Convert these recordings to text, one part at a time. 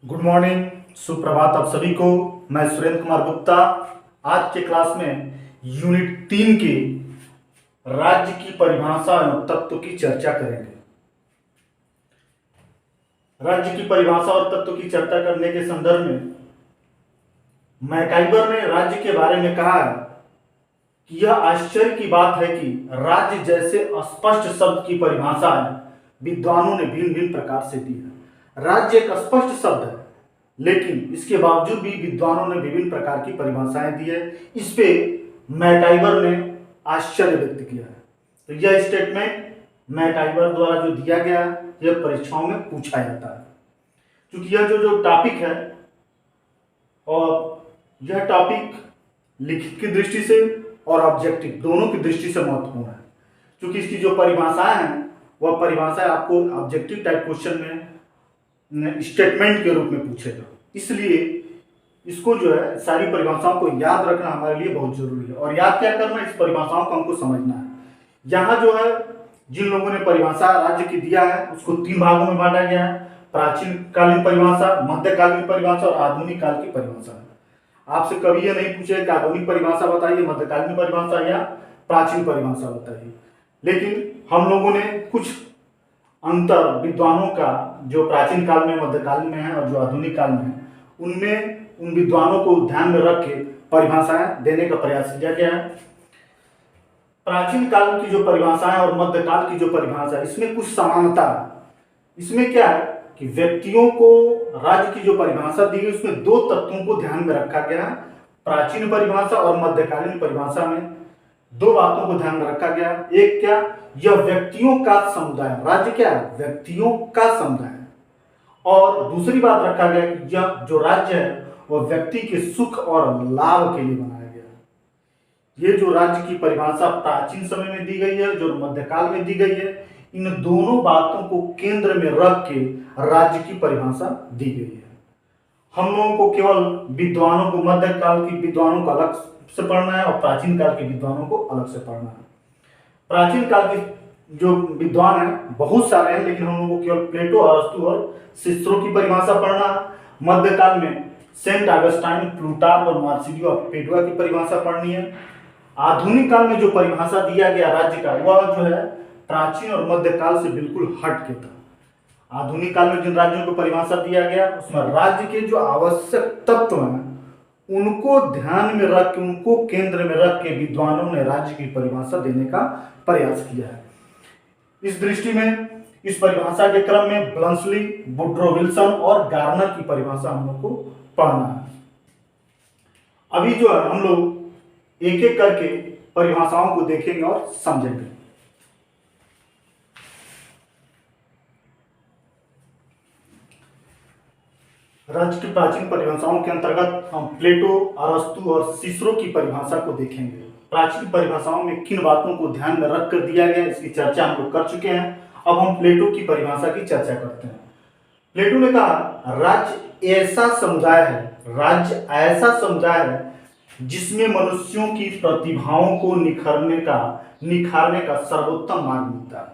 Good morning, सुप्रभात आप सभी को। मैं सुरेंद्र कुमार गुप्ता आज के क्लास में यूनिट 3 की राज्य की परिभाषा और तत्व की चर्चा करेंगे। राज्य की परिभाषा और तत्व की चर्चा करने के संदर्भ में मैकाइवर ने राज्य के बारे में कहा है कि यह आश्चर्य की बात है कि राज्य जैसे अस्पष्ट शब्द की परिभाषा विद्वानों ने भिन्न भिन्न प्रकार से दी है। राज्य एक स्पष्ट शब्द है, लेकिन इसके बावजूद भी विद्वानों ने विभिन्न प्रकार की परिभाषाएं दी है। इस पे मैकाइवर ने आश्चर्य व्यक्त किया है। तो यह स्टेटमेंट मैकाइवर द्वारा जो दिया गया यह परीक्षाओं में पूछा जाता है, क्योंकि यह जो टॉपिक है और यह टॉपिक लिखित की दृष्टि से और ऑब्जेक्टिव दोनों की दृष्टि से महत्वपूर्ण है, क्योंकि इसकी जो परिभाषाएं हैं वह परिभाषाएं आपको ऑब्जेक्टिव टाइप क्वेश्चन में स्टेटमेंट के रूप में पूछेगा। इसलिए इसको जो है सारी परिभाषाओं को याद रखना हमारे लिए बहुत जरूरी है। और याद क्या करना, इस परिभाषाओं को हमको समझना है। यहाँ जो है जिन लोगों ने परिभाषा राज्य की दिया है उसको 3 भागों में बांटा गया है: प्राचीन कालीन परिभाषा, मध्यकालीन परिभाषा और आधुनिक काल की परिभाषा। आपसे कभी यह नहीं पूछे कि आधुनिक परिभाषा बताइए, मध्यकालीन परिभाषा या प्राचीन परिभाषा बताइए। लेकिन हम लोगों ने कुछ अंतर विद्वानों का जो प्राचीन काल में, मध्यकालीन में है और जो आधुनिक काल में है, उनमें उन विद्वानों को ध्यान में रख के परिभाषाएं देने का प्रयास किया गया है। प्राचीन काल की जो परिभाषा है और मध्यकाल की जो परिभाषा है, इसमें कुछ समानता है। इसमें क्या है कि व्यक्तियों को राज्य की जो परिभाषा दी गई उसमें 2 तत्वों को ध्यान में रखा गया है। प्राचीन परिभाषा और मध्यकालीन परिभाषा में 2 बातों को ध्यान में रखा गया। एक क्या, यह व्यक्तियों का समुदाय, राज्य क्या है, व्यक्तियों का समुदाय। और दूसरी बात रखा गया कि यह जो राज्य है वह व्यक्ति के सुख और लाभ के लिए बनाया गया। ये जो राज्य की परिभाषा प्राचीन समय में दी गई है, जो मध्यकाल में दी गई है, इन दोनों बातों को केंद्र में रख के राज्य की परिभाषा दी गई है। हम लोगों को केवल विद्वानों को, मध्यकाल की विद्वानों को अलग से पढ़ना है और प्राचीन काल के विद्वानों को अलग से पढ़ना है। प्राचीन काल के जो विद्वान हैं बहुत सारे हैं, लेकिन हम लोगों को केवल प्लेटो, अरस्तु और सिस्रो की परिभाषा पढ़ना है। मध्यकाल में सेंट ऑगस्टाइन, प्लूटार्क और मार्सिलियो ऑफ पेडुआ की परिभाषा पढ़नी है। आधुनिक काल में जो परिभाषा दिया गया राज्य का, वह जो है प्राचीन और मध्यकाल से बिल्कुल हट के था। आधुनिक काल में जिन राज्यों को परिभाषा दिया गया उसमें राज्य के जो आवश्यक तत्व हैं उनको ध्यान में रख के, उनको केंद्र में रख के विद्वानों ने राज्य की परिभाषा देने का प्रयास किया है। इस दृष्टि में इस परिभाषा के क्रम में ब्लंसली, वुड्रो विल्सन और गार्नर की परिभाषा हम लोग को पढ़ना है। अभी जो है हम लोग एक एक करके परिभाषाओं को देखेंगे और समझेंगे। राज्य की प्राचीन परिभाषाओं के अंतर्गत हम प्लेटो, अरस्तु और सिसरो की परिभाषा को देखेंगे। प्राचीन परिभाषाओं में किन बातों को ध्यान में रखकर दिया गया, इसकी चर्चा हम लोग कर चुके हैं। अब हम प्लेटो की परिभाषा की चर्चा करते हैं। प्लेटो ने कहा, राज्य ऐसा समुदाय है, राज्य ऐसा समुदाय है जिसमें मनुष्यों की प्रतिभाओं को निखारने का सर्वोत्तम मार्ग मिलता है।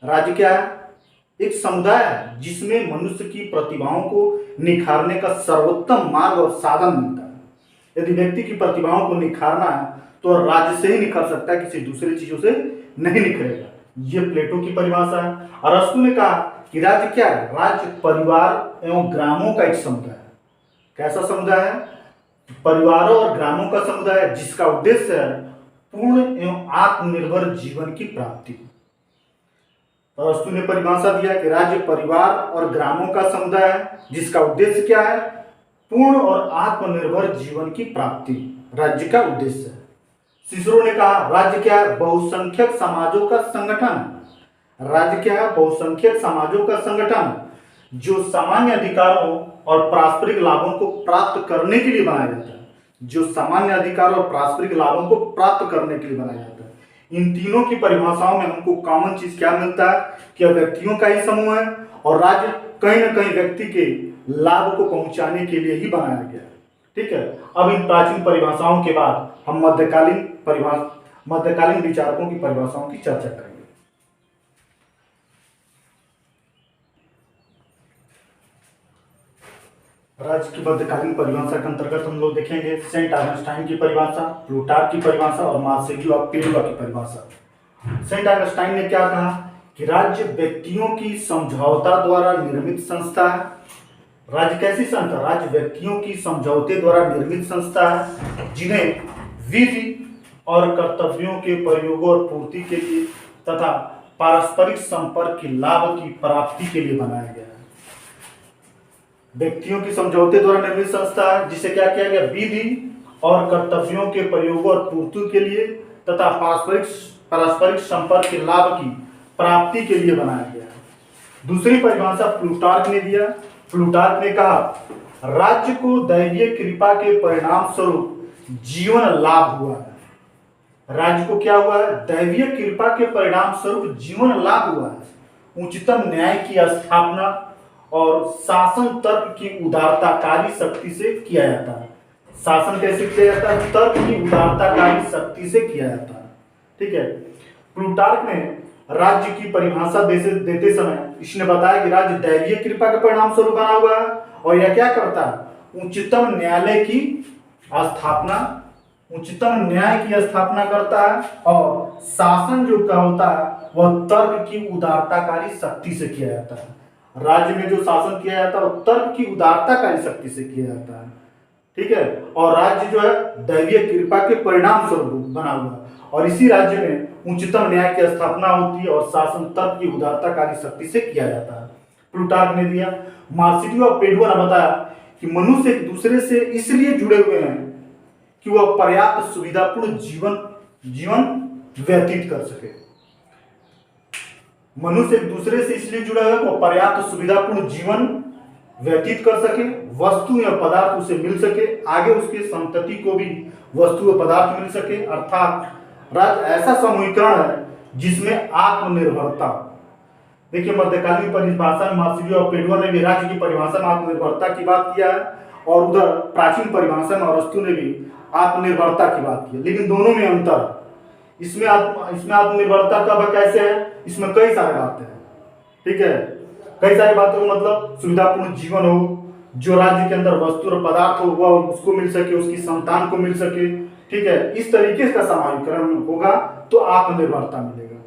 राज्य क्या है? एक समुदाय है जिसमें मनुष्य की प्रतिभाओं को निखारने का सर्वोत्तम मार्ग और साधन मिलता है। यदि व्यक्ति की प्रतिभाओं को निखारना है तो राज्य से ही निखर सकता है, किसी दूसरी चीजों से नहीं निखरेगा। ये प्लेटो की परिभाषा है। अरस्तु ने कहा कि राज्य क्या है? राज्य परिवार एवं ग्रामों का एक समुदाय है। कैसा समुदाय है? परिवारों और ग्रामों का समुदाय है जिसका उद्देश्य है पूर्ण एवं आत्मनिर्भर जीवन की प्राप्ति। अरस्तु ने परिभाषा दिया कि राज्य परिवार और ग्रामों का समुदाय है जिसका उद्देश्य क्या है? पूर्ण और आत्मनिर्भर जीवन की प्राप्ति राज्य का उद्देश्य है। सिसरो ने कहा, राज्य क्या है? बहुसंख्यक समाजों का संगठन है। राज्य क्या है? बहुसंख्यक समाजों का संगठन जो सामान्य अधिकारों और पारस्परिक लाभों को प्राप्त करने के लिए बनाया जाता है। जो सामान्य अधिकारों और पारस्परिक लाभों को प्राप्त करने के लिए बनाया जाता है। इन तीनों की परिभाषाओं में हमको कॉमन चीज क्या मिलता है कि व्यक्तियों का ही समूह है और राज्य कहीं ना कहीं व्यक्ति के लाभ को पहुंचाने के लिए ही बनाया गया है। ठीक है। अब इन प्राचीन परिभाषाओं के बाद हम मध्यकालीन विचारकों की परिभाषाओं की चर्चा करेंगे। राज्य की मध्यकालीन परिभाषा के अंतर्गत हम लोग देखेंगे सेंट ऑगस्टाइन की परिभाषा, प्लूटार्क की परिभाषा और मार्सिलियो ऑफ पेडुआ की परिभाषा। सेंट ऑगस्टाइन ने क्या कहा कि राज्य व्यक्तियों की समझौता द्वारा निर्मित संस्था है। राज्य कैसी संस्था? राज्य व्यक्तियों की समझौते द्वारा निर्मित संस्था है जिन्हें विधि और कर्तव्यों के प्रयोगों और पूर्ति के लिए तथा पारस्परिक संपर्क के लाभ की प्राप्ति के लिए बनाया गया है। व्यक्तियों की समझौते द्वारा निर्मित संस्था है जिसे क्या किया गया? विधि और कर्तव्यों के प्रयोगों और पूर्ति के लिए तथा पारस्परिक संपर्क के लाभ की प्राप्ति के लिए बनाया गया है। दूसरी परिभाषा प्लूटार्क ने दिया। प्लूटार्क ने कहा राज्य को दैवीय कृपा के परिणाम स्वरूप जीवन लाभ हुआ है। राज्य को क्या हुआ है? दैवीय कृपा के परिणाम स्वरूप जीवन लाभ हुआ है। उच्चतम न्याय की स्थापना और शासन तर्क की उदारताकारी शक्ति से किया जाता है। शासन कैसे किया जाता है? तर्क की उदारताकारी शक्ति से किया जाता है। ठीक है। प्लूटार्क ने राज्य की परिभाषा देते समय इसने बताया कि राज्य दैवीय कृपा के परिणाम स्वरूप बना हुआ है और यह क्या करता है? उच्चतम न्यायालय की स्थापना, उच्चतम न्याय की स्थापना करता है और शासन जो क्या होता है वह तर्क की उदारताकारी शक्ति से किया जाता है। राज्य में जो शासन किया जाता है वो तर्क की उदारताकारी शक्ति से किया जाता है। ठीक है। और राज्य जो है दैवीय कृपा के परिणाम स्वरूप बना हुआ है और इसी राज्य में उच्चतम न्याय की स्थापना होती है और शासन तर्क की उदारताकारी शक्ति से किया जाता है। प्लूटार्क ने दिया। मार्सिलियो ऑफ पेडुआ ने बताया कि मनुष्य एक दूसरे से इसलिए जुड़े हुए हैं कि वह पर्याप्त सुविधापूर्ण जीवन व्यतीत कर सके। मनुष्य एक दूसरे से इसलिए जुड़ा है वो पर्याप्त सुविधापूर्ण जीवन व्यतीत कर सके, वस्तु या पदार्थ उसे मिल सके, आगे उसके संतति को भी वस्तु या पदार्थ मिल सके। अर्थात राज्य ऐसा समूहीकरण है जिसमें आत्मनिर्भरता। देखिए मध्यकालीन परिभाषा में मार्सिलियो ऑफ पेडुआ ने भी राज्य की परिभाषा में आत्मनिर्भरता की बात किया है और उधर प्राचीन परिभाषा में अरस्तु ने भी आत्मनिर्भरता की बात की है, लेकिन दोनों में अंतर है। इसमें आत्मनिर्भरता कब कैसे है? इसमें कई सारे बातें हैं। ठीक है। कई सारी बातों का मतलब सुविधापूर्ण जीवन हो, जो राज्य के अंदर वस्तु और पदार्थ हो वह उसको मिल सके, उसकी संतान को मिल सके। ठीक है। इस तरीके का समाजीकरण होगा तो आत्मनिर्भरता मिलेगा।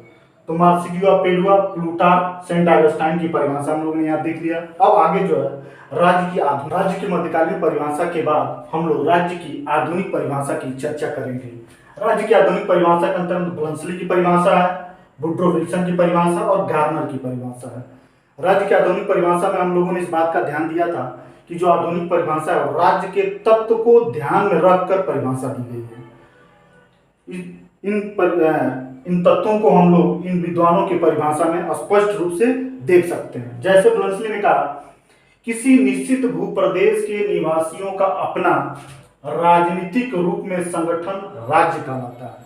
तो Marsilio of Padua, Plutarch, Saint Augustine की परिभाषा हम लोग ने यहाँ देख लिया। अब आगे जो है राज्य की मध्यकालीन परिभाषा के बाद हम लोग राज्य की आधुनिक परिभाषा की चर्चा करेंगे। राज्य की आधुनिक परिभाषा के अंतर्गत ब्लंसली की परिभाषा है, वुड्रो विल्सन की परिभाषा और गार्नर की परिभाषा है। राज्य की आधुनिक परिभाषा में हम लोगों ने इस बात का ध्यान दिया था कि जो आधुनिक परिभाषा है राज्य के तत्व को ध्यान में रखकर परिभाषा दी गई है। इन तत्वों को हम लोग इन विद्वानों की परिभाषा में स्पष्ट रूप से देख सकते हैं। जैसे ब्लंसली ने कहा किसी निश्चित भूप्रदेश के निवासियों का अपना राजनीतिक रूप में संगठन राज्य कहलाता है।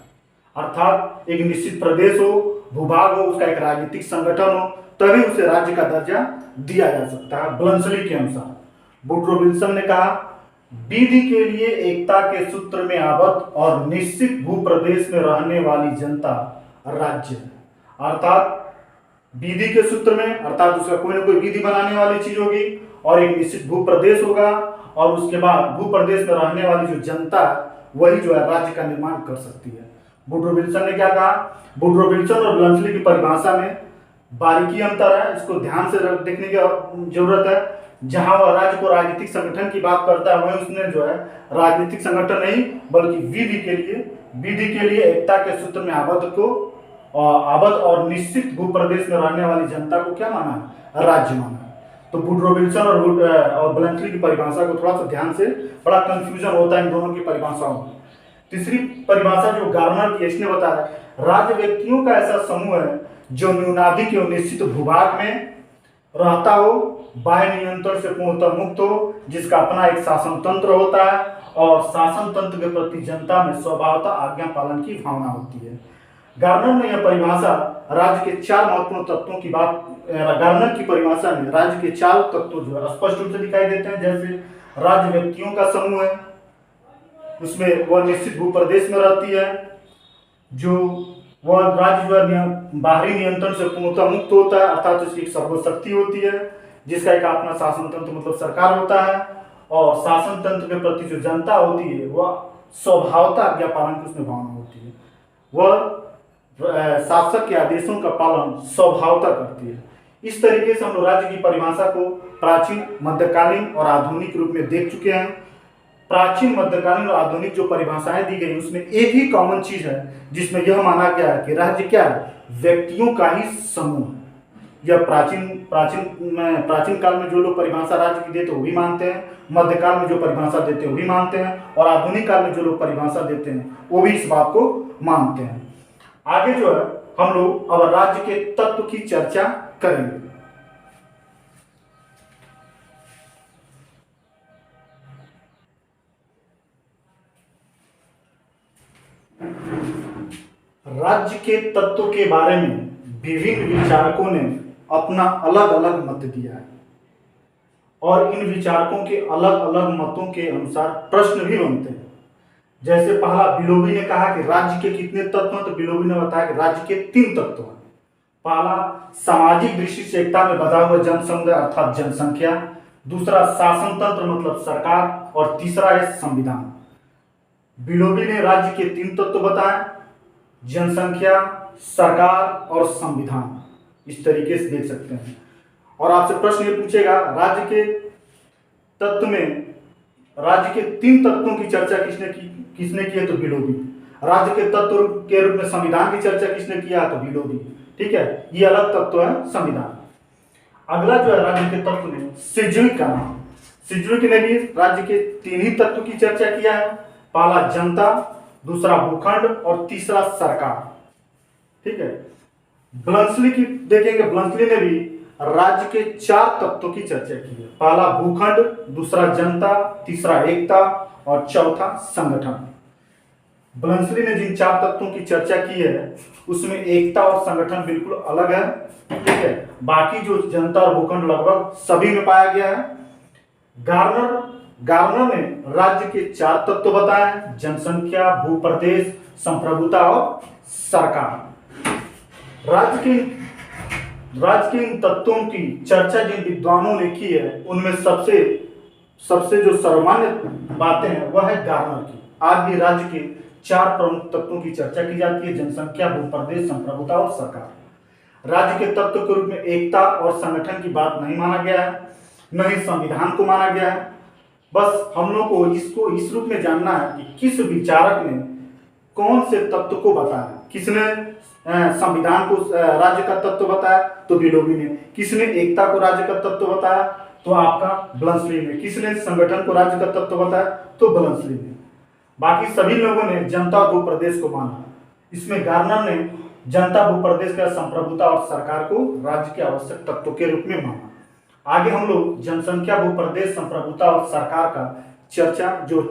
अर्थात एक निश्चित प्रदेश हो, भूभाग हो, उसका एक राजनीतिक संगठन हो तभी उसे राज्य का दर्जा दिया जा सकता है ब्लंसली के अनुसार। वुड्रो विल्सन ने कहा विधि के लिए एकता के सूत्र में आबद्ध और निश्चित भूप्रदेश में रहने वाली जनता राज्य है। अर्थात विधि के सूत्र में, अर्थात उसका कोई ना कोई विधि बनाने वाली चीज होगी और एक निश्चित भूप्रदेश होगा और उसके बाद भूप्रदेश में रहने वाली जो जनता है वही जो है राज्य का निर्माण कर सकती है। वुड्रो विल्सन ने क्या कहा? वुड्रो विल्सन और ब्लंसली की परिभाषा में बारीकी अंतर है, इसको ध्यान से देखने की जरूरत है। जहां वह राज्य को राजनीतिक संगठन की बात करता है वहीं उसने जो है राजनीतिक संगठन नहीं बल्कि विधि के लिए एकता के सूत्र में आबद्ध और निश्चित भूप्रदेश में रहने वाली जनता को क्या माना है? राज्य माना है। तो वुड्रो विल्सन और ब्लंसली की परिभाषा को थोड़ा सा ध्यान से, बड़ा कंफ्यूजन होता है इन दोनों की परिभाषाओं में। तीसरी परिभाषा जो गार्नर की, इसने बताया राज्य व्यक्तियों का ऐसा समूह है जो न्यूनाधिक एवं निश्चित भूभाग में रहता हो, बाह्य नियंत्रण से पूर्णतः मुक्त हो, जिसका अपना एक शासन तंत्र होता है और शासन तंत्र के प्रति जनता में स्वभावतः आज्ञा पालन की भावना होती है। गार्नर ने यह परिभाषा राज्य के 4 महत्वपूर्ण तत्वों की बात, गार्नर की परिभाषा में राज्य के 4 तत्व जो है स्पष्ट रूप से दिखाई देते हैं। जैसे राज्य व्यक्तियों का समूह है, उसमें वह निश्चित भूप्रदेश में रहती है, जो वह राज्य जो है बाहरी नियंत्रण से पूर्णतः मुक्त होता है, अर्थात उसकी एक सर्वशक्ति होती है जिसका एक अपना शासन तंत्र मतलब सरकार होता है और शासन तंत्र के प्रति जो जनता होती है वह स्वभावतः आज्ञा पालन की उसमें भावना होती है। वह शासक के आदेशों का पालन स्वभावतः करती है। इस तरीके से हम लोग राज्य की परिभाषा को प्राचीन, मध्यकालीन और आधुनिक रूप में देख चुके हैं। प्राचीन, मध्यकालीन और आधुनिक जो परिभाषाएं दी गई उसमें एक ही कॉमन चीज है, जिसमें यह माना गया है कि राज्य क्या है, व्यक्तियों का ही समूह है। यह प्राचीन काल में जो लोग परिभाषा राज्य की देते हैं वो भी मानते हैं, मध्यकाल में जो परिभाषा देते हैं वो भी मानते हैं, और आधुनिक काल में जो लोग परिभाषा देते हैं वो भी इस बात को मानते हैं। आगे जो है हम लोग अब राज्य के तत्व की चर्चा करेंगे। राज्य के तत्व के बारे में विभिन्न विचारकों ने अपना अलग अलग मत दिया है, और इन विचारकों के अलग अलग मतों के अनुसार प्रश्न भी बनते हैं। जैसे पहला बिलोबी ने कहा कि राज्य के कितने तत्व हैं, तो बिलोबी ने बताया कि राज्य के 3 तत्व हैं। पहला, सामाजिक दृष्टि से एकता में बधा हुआ जनसमुदाय अर्थात जनसंख्या। दूसरा, शासन तंत्र मतलब सरकार। और तीसरा है संविधान। बिलोबी ने राज्य के 3 तत्व बताए, जनसंख्या, सरकार और संविधान। इस तरीके से देख सकते हैं। और आपसे प्रश्न ये पूछेगा, राज्य के तत्व में राज्य के 3 तत्वों की चर्चा किसने की है, तो बिलोबी। राज्य के तत्व के रूप में संविधान की चर्चा किसने किया, तो बिलोबी। ठीक है, ये अलग तत्व है संविधान। अगला जो है राज्य के तत्व में सिज्विक का नाम। सिज्विक ने भी राज्य के 3 ही तत्व की चर्चा किया है। पहला जनता, दूसरा भूखंड और तीसरा सरकार। ठीक है, ब्लंसली की देखेंगे, ब्लंसली ने भी राज्य के 4 तत्वों की चर्चा की है। पहला भूखंड, दूसरा जनता, तीसरा एकता और चौथा संगठन। ब्लंसली ने जिन 4 तत्वों की चर्चा की है उसमें एकता और संगठन बिल्कुल अलग है। ठीक है, बाकी जो जनता और भूखंड लगभग सभी में पाया गया है। गार्नर ने राज्य के 4 तत्व बताए, जनसंख्या, भूप्रदेश, संप्रभुता और सरकार। राज्य के इन तत्वों की चर्चा जिन विद्वानों ने की है उनमें सबसे जो सर्वमान्य बातें हैं वह है गार्नर की। आज भी राज्य के 4 प्रमुख तत्वों की चर्चा की जाती है, जनसंख्या, भूप्रदेश, संप्रभुता और सरकार। राज्य के तत्व के रूप में एकता और संगठन की बात नहीं माना गया है, न ही संविधान को माना गया है। बस हम लोग को इसको इस रूप में जानना है कि किस विचारक ने कौन से तत्व को बताया। किसने संविधान को राज्य का तत्व बताया, तो बिलोबी ने। किसने एकता को राज्य का तत्व बताया, तो आपका ब्लंसली ने। किसने संगठन को राज्य का तत्व बताया, तो ब्लंसली ने। बाकी सभी लोगों ने जनता और भूप्रदेश को माना। इसमें गार्नर ने जनता, भूप्रदेश का संप्रभुता और सरकार को राज्य के आवश्यक तत्वों के रूप में माना। आगे हम लोग जनसंख्या, भूप्रदेश, संप्रभुता और सरकार का चर्चा, जो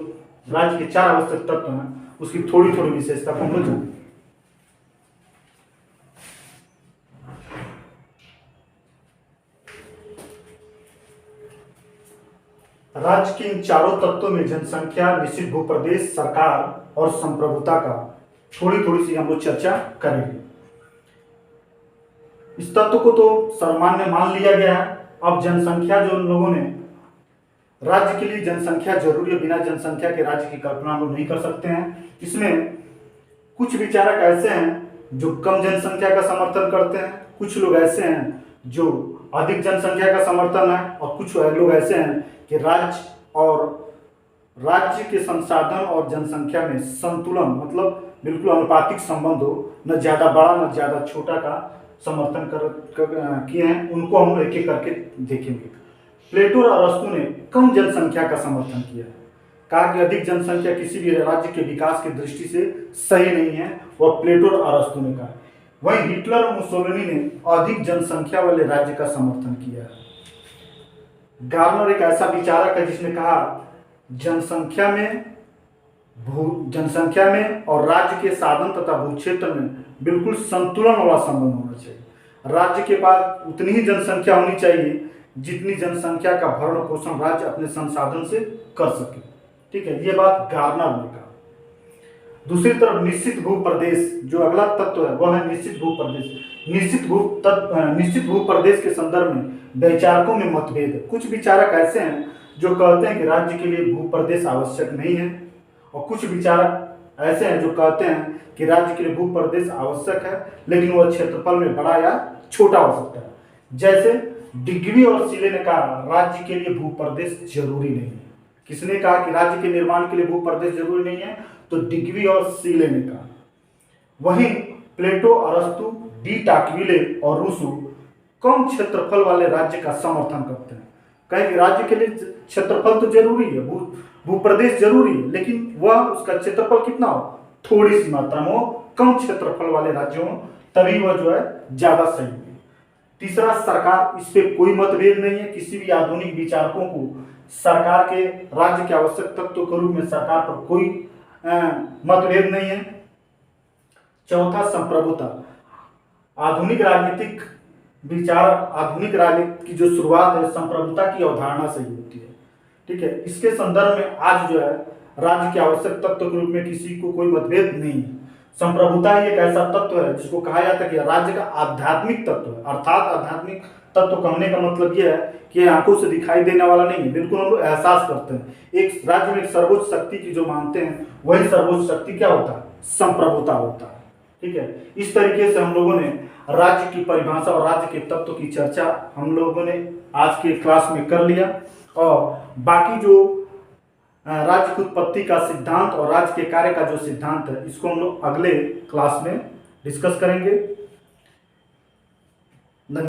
राज्य के 4 आवश्यक तत्व हैं, उसकी थोड़ी थोड़ी विशेषता को हम लोग जानेंगे। राज्य के इन 4 तत्वों में जनसंख्या, निश्चित भूप्रदेश, सरकार और संप्रभुता का थोड़ी सी हम लोग चर्चा करेंगे। इस तत्व को तो सामान्य मान लिया गया है। अब जनसंख्या, जो लोगों ने राज्य के लिए जनसंख्या जरूरी है, बिना जनसंख्या के राज्य की कल्पना हम लोग नहीं कर सकते हैं। इसमें कुछ विचारक ऐसे हैं जो कम जनसंख्या का समर्थन करते हैं, कुछ लोग ऐसे हैं जो अधिक जनसंख्या का समर्थन है, और कुछ लोग ऐसे हैं कि राज्य के संसाधन और जनसंख्या में संतुलन, मतलब बिल्कुल अनुपातिक संबंध हो, न ज्यादा बड़ा न ज्यादा छोटा का समर्थन किए हैं। उनको हम एक एक करके देखेंगे। प्लेटो और अरस्तु ने कम जनसंख्या का समर्थन किया है, कहा कि अधिक जनसंख्या किसी भी राज्य के विकास की दृष्टि से सही नहीं है, वह प्लेटो और अरस्तु ने कहा। वहीं हिटलर और मुसोलिनी ने अधिक जनसंख्या वाले राज्य का समर्थन किया है। गार्नर एक ऐसा विचारक है जिसने कहा जनसंख्या में और राज्य के साधन तथा भूक्षेत्र में बिल्कुल संतुलन वाला संबंध होना चाहिए। राज्य के पास उतनी ही जनसंख्या होनी चाहिए जितनी जनसंख्या का भरण पोषण राज्य अपने संसाधन से कर सके। ठीक है, ये बात गार्नर ने कहा। दूसरी तरफ निश्चित भूप्रदेश, जो अगला तत्व है वह है निश्चित भूप्रदेश। निश्चित भूप्रदेश के संदर्भ में विचारकों में मतभेद है। कुछ विचारक ऐसे हैं जो कहते हैं कि राज्य के लिए भू प्रदेश आवश्यक नहीं है, और कुछ विचारक ऐसे हैं जो कहते हैं कि राज्य के लिए भू प्रदेश आवश्यक है, लेकिन वह क्षेत्रफल में बड़ा या छोटा हो सकता है। जैसे डिग्वी और सीले ने कहा राज्य के लिए भू प्रदेश जरूरी नहीं है। किसने कहा कि राज्य के निर्माण के लिए भू प्रदेश जरूरी नहीं है? तो डिग्वी और सीले ने कहा। वहीं प्लेटो, अरस्तु, डी टाकविले और रूसो कम क्षेत्रफल वाले राज्य का समर्थन करते हैं। कहें कि राज्य के लिए क्षेत्रफल तो जरूरी है, भूप्रदेश जरूरी है, लेकिन वह उसका क्षेत्रफल कितना हो, थोड़ी सी मात्रा में हो, कम क्षेत्रफल वाले राज्यों में, तभी वह जो है ज्यादा सही है। तीसरा, सरकार, इस पे कोई मतभेद नहीं है। किसी भी आधुनिक विचारकों को सरकार के राज्य के आवश्यक तत्व के रूप में सरकार पर कोई मतभेद नहीं है। चौथा, संप्रभुता। आधुनिक राजनीतिक विचार, आधुनिक राजनीति की जो शुरुआत है संप्रभुता की अवधारणा से ही होती है। ठीक है, इसके संदर्भ में आज जो है राज्य के आवश्यक तत्व के रूप में किसी को कोई मतभेद नहीं है। संप्रभुता ही एक ऐसा तत्व है जिसको कहा जाता है कि राज्य का आध्यात्मिक तत्व है। अर्थात आध्यात्मिक तत्व कहने का मतलब यह है कि आंखों से दिखाई देने वाला नहीं है, बिल्कुल हम लोग एहसास करते हैं। एक राज्य में एक सर्वोच्च शक्ति की जो मानते हैं, वही सर्वोच्च शक्ति क्या होता है? संप्रभुता होता है। ठीक है, इस तरीके से हम लोगों ने राज्य की परिभाषा और राज्य के तत्व की चर्चा हम लोगों ने आज के क्लास में कर लिया, और बाकी जो राज्य की उत्पत्ति का सिद्धांत और राज्य के कार्य का जो सिद्धांत है, इसको हम लोग अगले क्लास में डिस्कस करेंगे।